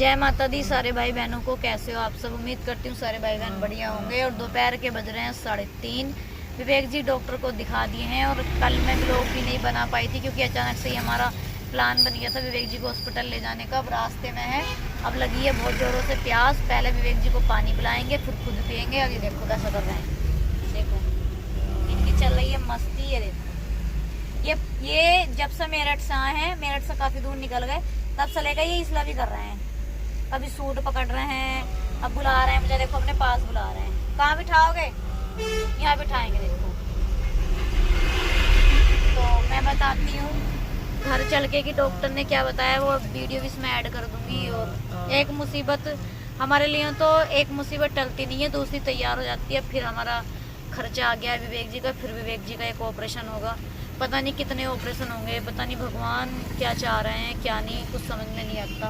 जय माता दी सारे भाई बहनों को। कैसे हो आप सब? उम्मीद करती हूँ सारे भाई बहन बढ़िया होंगे। और दोपहर के बज रहे हैं 3:30। विवेक जी डॉक्टर को दिखा दिए हैं। और कल मैं ब्लॉग भी नहीं बना पाई थी क्योंकि अचानक से ही हमारा प्लान बन गया था विवेक जी को हॉस्पिटल ले जाने का। अब रास्ते में है, अब लगी है बहुत ज़ोरों से प्यास। पहले विवेक जी को पानी पिलाएंगे, फिर खुद पियेंगे। अभी देखो कैसा कर रहे हैं, देखो इनकी चल रही है मस्ती। है देखो ये जब से मेरठ से आए हैं, मेरठ से काफ़ी दूर निकल गए, तब से लेकर ये इसला भी कर रहे हैं। कभी सूट पकड़ रहे हैं, अब बुला रहे हैं मुझे, देखो अपने पास बुला रहे हैं। कहाँ बिठाओगे? यहाँ बिठाएंगे देखो। तो मैं बताती हूँ घर चल के कि डॉक्टर ने क्या बताया, वो वीडियो भी इसमें ऐड कर दूंगी। और एक मुसीबत हमारे लिए, तो एक मुसीबत टलती नहीं है, दूसरी तैयार हो जाती है। फिर हमारा खर्चा आ गया है विवेक जी का, फिर विवेक जी का एक ऑपरेशन होगा। पता नहीं कितने ऑपरेशन होंगे, पता नहीं भगवान क्या चाह रहे हैं क्या नहीं, कुछ समझ में नहीं आता।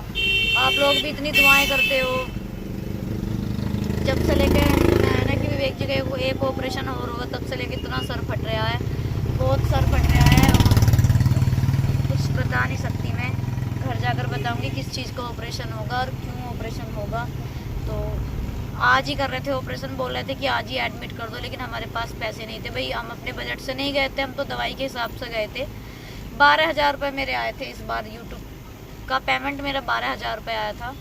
आप लोग भी इतनी दुआएं करते हो जब से लेके है ना कि विवेक जी का एक ऑपरेशन और होगा, तब से लेके इतना सर फट रहा है, बहुत सर फट रहा है। और कुछ बता नहीं सकती मैं, घर जाकर बताऊंगी किस चीज़ का ऑपरेशन होगा और क्यों ऑपरेशन होगा। तो आज ही कर रहे थे ऑपरेशन, बोल रहे थे कि आज ही एडमिट कर दो, लेकिन हमारे पास पैसे नहीं थे भाई। हम अपने बजट से नहीं गए थे, हम तो दवाई के हिसाब से गए थे। 12,000 रुपये मेरे आए थे इस बार। यूट्यूब का पेमेंट मेरा 12,000 रुपये आया था।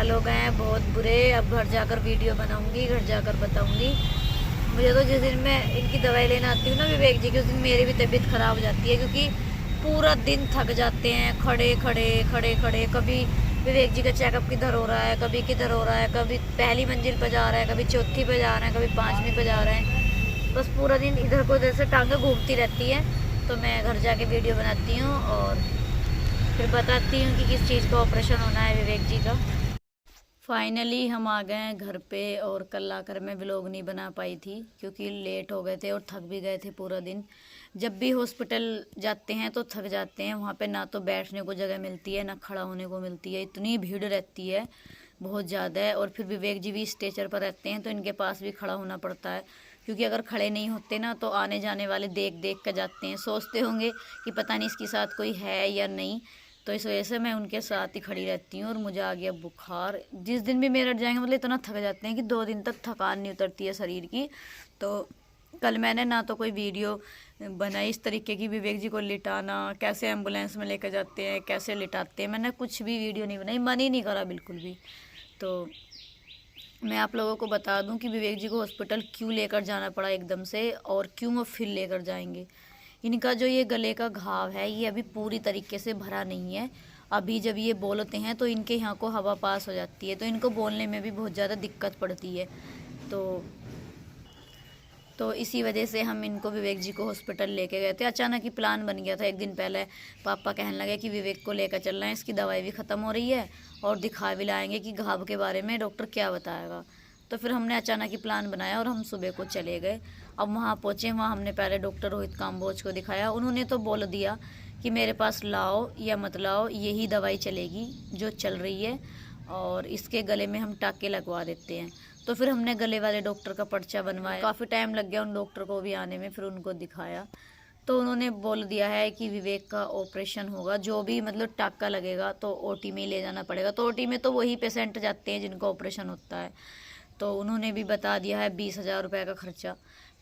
हो गए हैं बहुत बुरे। अब घर जाकर वीडियो बनाऊंगी, घर जाकर बताऊंगी। मुझे तो जिस दिन मैं इनकी दवाई लेने आती हूँ ना विवेक जी की, उस दिन मेरी भी तबीयत खराब हो जाती है, क्योंकि पूरा दिन थक जाते हैं खड़े खड़े खड़े खड़े। कभी विवेक जी का चेकअप किधर हो रहा है, कभी किधर हो रहा है, कभी पहली मंजिल पर जा रहा है, कभी चौथी पे जा रहे हैं, कभी 5वीं पे जा रहे हैं। बस पूरा दिन इधर को उधर से टांगें घूमती रहती है। तो मैं घर जाके वीडियो बनाती हूँ और फिर बताती हूँ कि किस चीज़ का ऑपरेशन होना है विवेक जी का। फाइनली हम आ गए हैं घर पे। और कल आकर मैं व्लॉग नहीं बना पाई थी क्योंकि लेट हो गए थे और थक भी गए थे पूरा दिन। जब भी हॉस्पिटल जाते हैं तो थक जाते हैं। वहाँ पे ना तो बैठने को जगह मिलती है, ना खड़ा होने को मिलती है, इतनी भीड़ रहती है बहुत ज़्यादा है। और फिर विवेक जी भी स्ट्रेचर पर रहते हैं तो इनके पास भी खड़ा होना पड़ता है, क्योंकि अगर खड़े नहीं होते ना तो आने जाने वाले देख देख कर जाते हैं, सोचते होंगे कि पता नहीं इसके साथ कोई है या नहीं। तो इस वजह से मैं उनके साथ ही खड़ी रहती हूँ। और मुझे आ गया बुखार। जिस दिन भी मेरठ जाएंगे मतलब इतना थक जाते हैं कि 2 दिन तक थकान नहीं उतरती है शरीर की। तो कल मैंने ना तो कोई वीडियो बनाई इस तरीके की, विवेक जी को लिटाना, कैसे एम्बुलेंस में लेकर जाते हैं, कैसे लिटाते हैं, मैंने कुछ भी वीडियो नहीं बनाई, मन ही नहीं करा बिल्कुल भी। तो मैं आप लोगों को बता दूं कि विवेक जी को हॉस्पिटल क्यों लेकर जाना पड़ा एकदम से, और क्यों वो फिर लेकर जाएंगे। इनका जो ये गले का घाव है ये अभी पूरी तरीके से भरा नहीं है। अभी जब ये बोलते हैं तो इनके यहाँ को हवा पास हो जाती है, तो इनको बोलने में भी बहुत ज़्यादा दिक्कत पड़ती है। तो इसी वजह से हम इनको विवेक जी को हॉस्पिटल लेके गए थे। अचानक ही प्लान बन गया था। एक दिन पहले पापा कहने लगे कि विवेक को लेकर चल रहे हैं, इसकी दवाई भी ख़त्म हो रही है और दिखा भी लाएंगे कि घाव के बारे में डॉक्टर क्या बताएगा। तो फिर हमने अचानक ही प्लान बनाया और हम सुबह को चले गए। अब वहाँ पहुँचे, वहाँ हमने पहले डॉक्टर रोहित काम्बोज को दिखाया। उन्होंने तो बोल दिया कि मेरे पास लाओ या मत लाओ, यही दवाई चलेगी जो चल रही है, और इसके गले में हम टाँके लगवा देते हैं। तो फिर हमने गले वाले डॉक्टर का पर्चा बनवाया। काफ़ी टाइम लग गया उन डॉक्टर को भी आने में, फिर उनको दिखाया। तो उन्होंने बोल दिया है कि विवेक का ऑपरेशन होगा, जो भी मतलब टाका लगेगा तो ओटी में ही ले जाना पड़ेगा। तो ओटी में तो वही पेशेंट जाते हैं जिनको ऑपरेशन होता है। तो उन्होंने भी बता दिया है 20,000 रुपये का खर्चा,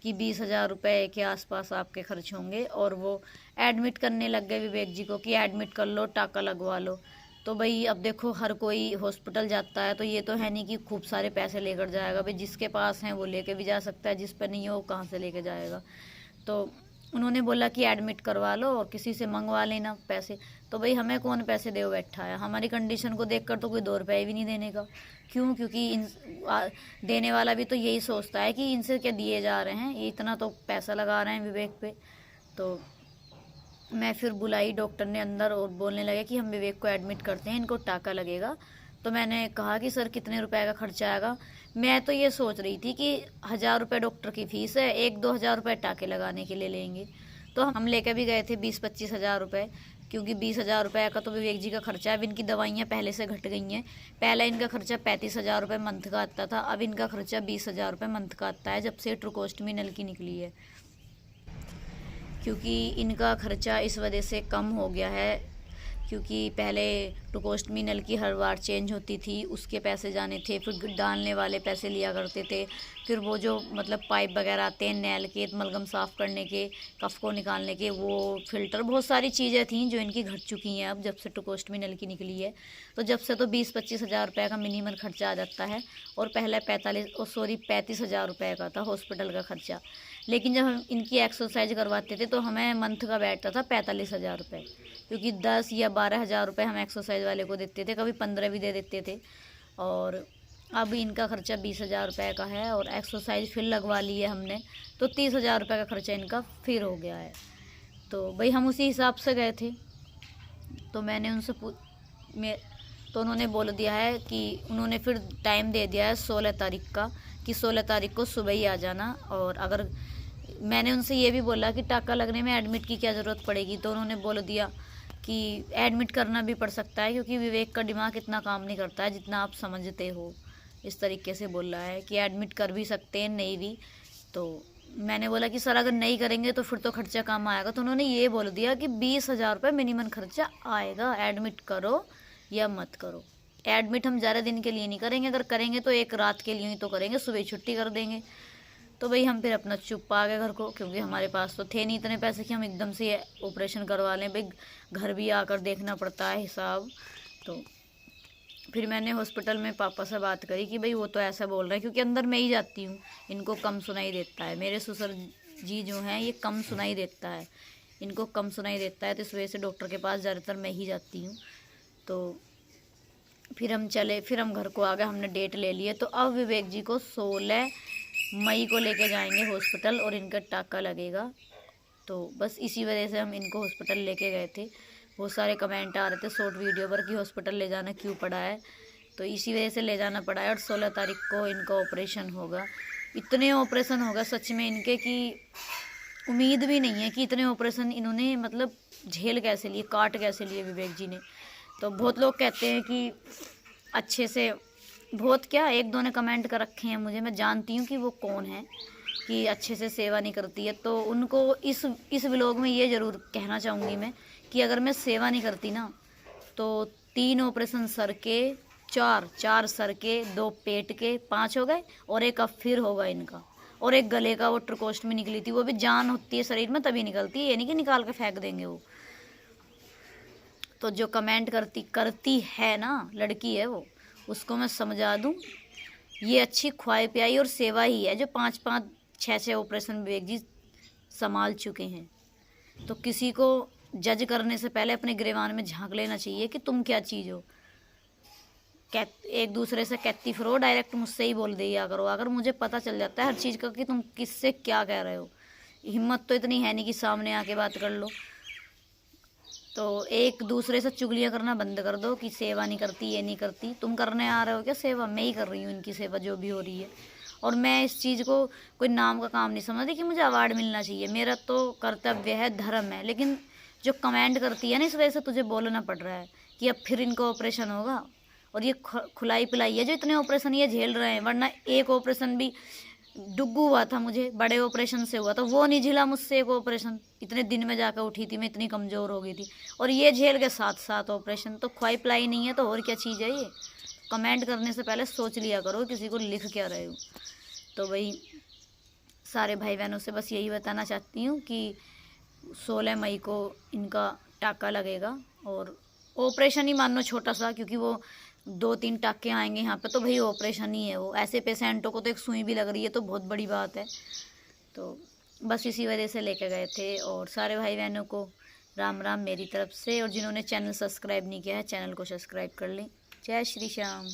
कि 20,000 रुपये के आसपास आपके खर्च होंगे। और वो एडमिट करने लग गए विवेक जी को कि एडमिट कर लो, टाका लगवा लो। तो भाई अब देखो हर कोई हॉस्पिटल जाता है, तो ये तो है नहीं कि खूब सारे पैसे लेकर जाएगा। भाई जिसके पास हैं वो लेके भी जा सकता है, जिस पर नहीं है वो कहाँ से लेके जाएगा। तो उन्होंने बोला कि एडमिट करवा लो और किसी से मंगवा लेना पैसे। तो भाई हमें कौन पैसे दे बैठा है? हमारी कंडीशन को देखकर तो कोई 2 रुपये भी नहीं देने का। क्यों? क्योंकि देने वाला भी तो यही सोचता है कि इनसे क्या दिए जा रहे हैं, ये इतना तो पैसा लगा रहे हैं विवेक पे। तो मैं फिर बुलाई, डॉक्टर ने अंदर, और बोलने लगे कि हम विवेक को एडमिट करते हैं, इनको टाका लगेगा तो मैंने कहा कि सर कितने रुपए का खर्चा आएगा। मैं तो ये सोच रही थी कि 1000 रुपये डॉक्टर की फीस है, 1-2 हज़ार रुपये टाके लगाने के लिए लेंगे। तो हम लेकर भी गए थे 20-25 हज़ार रुपये, क्योंकि 20 हज़ार रुपये का तो विवेक जी का खर्चा है। अब इनकी दवाइयाँ पहले से घट गई हैं। पहले इनका खर्चा 35 हज़ार रुपये मंथ का आता था, अब इनका खर्चा 20 हज़ार रुपये मंथ का आता है, जब से ट्रूकोस्टमी नल की निकली है। क्योंकि इनका खर्चा इस वजह से कम हो गया है, क्योंकि पहले ट्रूकोस्टमी नल की हर बार चेंज होती थी, उसके पैसे जाने थे, फिर डालने वाले पैसे लिया करते थे, फिर वो जो मतलब पाइप वगैरह आते हैं नैल के, मलगम साफ़ करने के, कफ को निकालने के, वो फिल्टर, बहुत सारी चीज़ें थी जो इनकी घट चुकी हैं अब जब से ट्रूकोस्टमी नल की निकली है। तो जब से तो 20-25 हज़ार रुपये का मिनिमम खर्चा आ जाता है, और पहले 35 हज़ार रुपये का था हॉस्पिटल का खर्चा। लेकिन जब हम इनकी एक्सरसाइज करवाते थे तो हमें मंथ का बैठता था 45 हज़ार रुपये, क्योंकि 10 या 12 हज़ार रुपये हम एक्सरसाइज वाले को देते थे, कभी 15 भी दे देते थे। और अब इनका खर्चा 20 हज़ार रुपये का है, और एक्सरसाइज फिर लगवा ली है हमने, तो 30 हज़ार रुपये का खर्चा इनका फिर हो गया है। तो भाई हम उसी हिसाब से गए थे। तो मैंने उनसे तो उन्होंने बोल दिया है कि उन्होंने फिर टाइम दे दिया है 16 तारीख का, कि 16 तारीख को सुबह ही आ जाना। और अगर मैंने उनसे ये भी बोला कि टाका लगने में एडमिट की क्या ज़रूरत पड़ेगी, तो उन्होंने बोल दिया कि एडमिट करना भी पड़ सकता है, क्योंकि विवेक का दिमाग इतना काम नहीं करता है जितना आप समझते हो। इस तरीके से बोल रहा है कि एडमिट कर भी सकते हैं, नहीं भी। तो मैंने बोला कि सर अगर नहीं करेंगे तो फिर तो खर्चा कम आएगा। तो उन्होंने ये बोल दिया कि 20 हज़ार रुपये मिनिमम खर्चा आएगा, एडमिट करो या मत करो। एडमिट हम ज़्यादा दिन के लिए नहीं करेंगे, अगर करेंगे तो एक रात के लिए ही तो करेंगे, सुबह छुट्टी कर देंगे। तो भाई हम फिर अपना चुप आ गए घर को, क्योंकि हमारे पास तो थे नहीं इतने पैसे कि हम एकदम से ऑपरेशन करवा लें। भाई घर भी आकर देखना पड़ता है हिसाब। तो फिर मैंने हॉस्पिटल में पापा से बात करी कि भाई वो तो ऐसा बोल रहे हैं, क्योंकि अंदर मैं ही जाती हूँ, इनको कम सुनाई देता है। मेरे ससुर जी जो हैं ये कम सुनाई देता है, इनको कम सुनाई देता है, तो इस वजह से डॉक्टर के पास ज़्यादातर मैं ही जाती हूँ। तो फिर हम चले, फिर हम घर को आ गए, हमने डेट ले लिए। तो अब विवेक जी को 16 मई को लेके जाएंगे हॉस्पिटल, और इनका टाका लगेगा। तो बस इसी वजह से हम इनको हॉस्पिटल लेके गए थे। बहुत सारे कमेंट आ रहे थे शॉर्ट वीडियो पर कि हॉस्पिटल ले जाना क्यों पड़ा है, तो इसी वजह से ले जाना पड़ा है। और 16 तारीख को इनका ऑपरेशन होगा। इतने ऑपरेशन होगा सच में इनके कि उम्मीद भी नहीं है कि इतने ऑपरेशन इन्होंने मतलब झेल कैसे लिए, काट कैसे लिए विवेक जी ने। तो बहुत लोग कहते हैं कि अच्छे से, बहुत क्या, एक दो ने कमेंट कर रखे हैं मुझे, मैं जानती हूँ कि वो कौन है, कि अच्छे से सेवा नहीं करती है। तो उनको इस व्लॉग में ये ज़रूर कहना चाहूँगी मैं कि अगर मैं सेवा नहीं करती ना, तो 3 ऑपरेशन सर के, 4 सर के, 2 पेट के, 5 हो गए, और एक अब फिर होगा इनका, और एक गले का, वो ट्रूकोस्ट में निकली थी, वो भी जान होती है शरीर में तभी निकलती है, ये नहीं कि निकाल के फेंक देंगे वो। तो जो कमेंट करती है ना, लड़की है वो, उसको मैं समझा दूँ, ये अच्छी ख्वाई प्याई और सेवा ही है जो 5-5, 6-6 ऑपरेशन विवेक जी संभाल चुके हैं। तो किसी को जज करने से पहले अपने गिरेबान में झांक लेना चाहिए कि तुम क्या चीज़ हो। एक दूसरे से कहती फिरो, डायरेक्ट मुझसे ही बोल दिया करो। अगर मुझे पता चल जाता है हर चीज़ का कि तुम किससे क्या कह रहे हो, हिम्मत तो इतनी है नहीं कि सामने आके बात कर लो। तो एक दूसरे से चुगलियाँ करना बंद कर दो कि सेवा नहीं करती, ये नहीं करती। तुम करने आ रहे हो क्या सेवा? मैं ही कर रही हूँ इनकी सेवा जो भी हो रही है। और मैं इस चीज़ को कोई नाम का काम नहीं समझती कि मुझे अवार्ड मिलना चाहिए। मेरा तो कर्तव्य है, धर्म है। लेकिन जो कमेंट करती है ना, इस वजह से तुझे बोलना पड़ रहा है कि अब फिर इनको ऑपरेशन होगा। और ये खुलाई पिलाई है जो इतने ऑपरेशन ये झेल रहे हैं, वरना एक ऑपरेशन भी डुग्गू हुआ था मुझे, बड़े ऑपरेशन से हुआ था, वो नहीं झेला मुझसे एक ऑपरेशन। इतने दिन में जाकर उठी थी मैं, इतनी कमज़ोर हो गई थी, और ये झेल के 7 ऑपरेशन। तो ख्वाई पिलाई नहीं है तो और क्या चीज़ है ये? कमेंट करने से पहले सोच लिया करो किसी को लिख क्या रहे हो। तो भाई सारे भाई बहनों से बस यही बताना चाहती हूँ कि 16 मई को इनका टाका लगेगा। और ऑपरेशन ही मान लो छोटा सा, क्योंकि वो 2-3 टाके आएंगे यहाँ पे, तो भाई ऑपरेशन ही है वो। ऐसे पेशेंटों को तो एक सुई भी लग रही है तो बहुत बड़ी बात है। तो बस इसी वजह से लेके गए थे। और सारे भाई बहनों को राम राम मेरी तरफ से। और जिन्होंने चैनल सब्सक्राइब नहीं किया है, चैनल को सब्सक्राइब कर लें। जय श्री श्याम।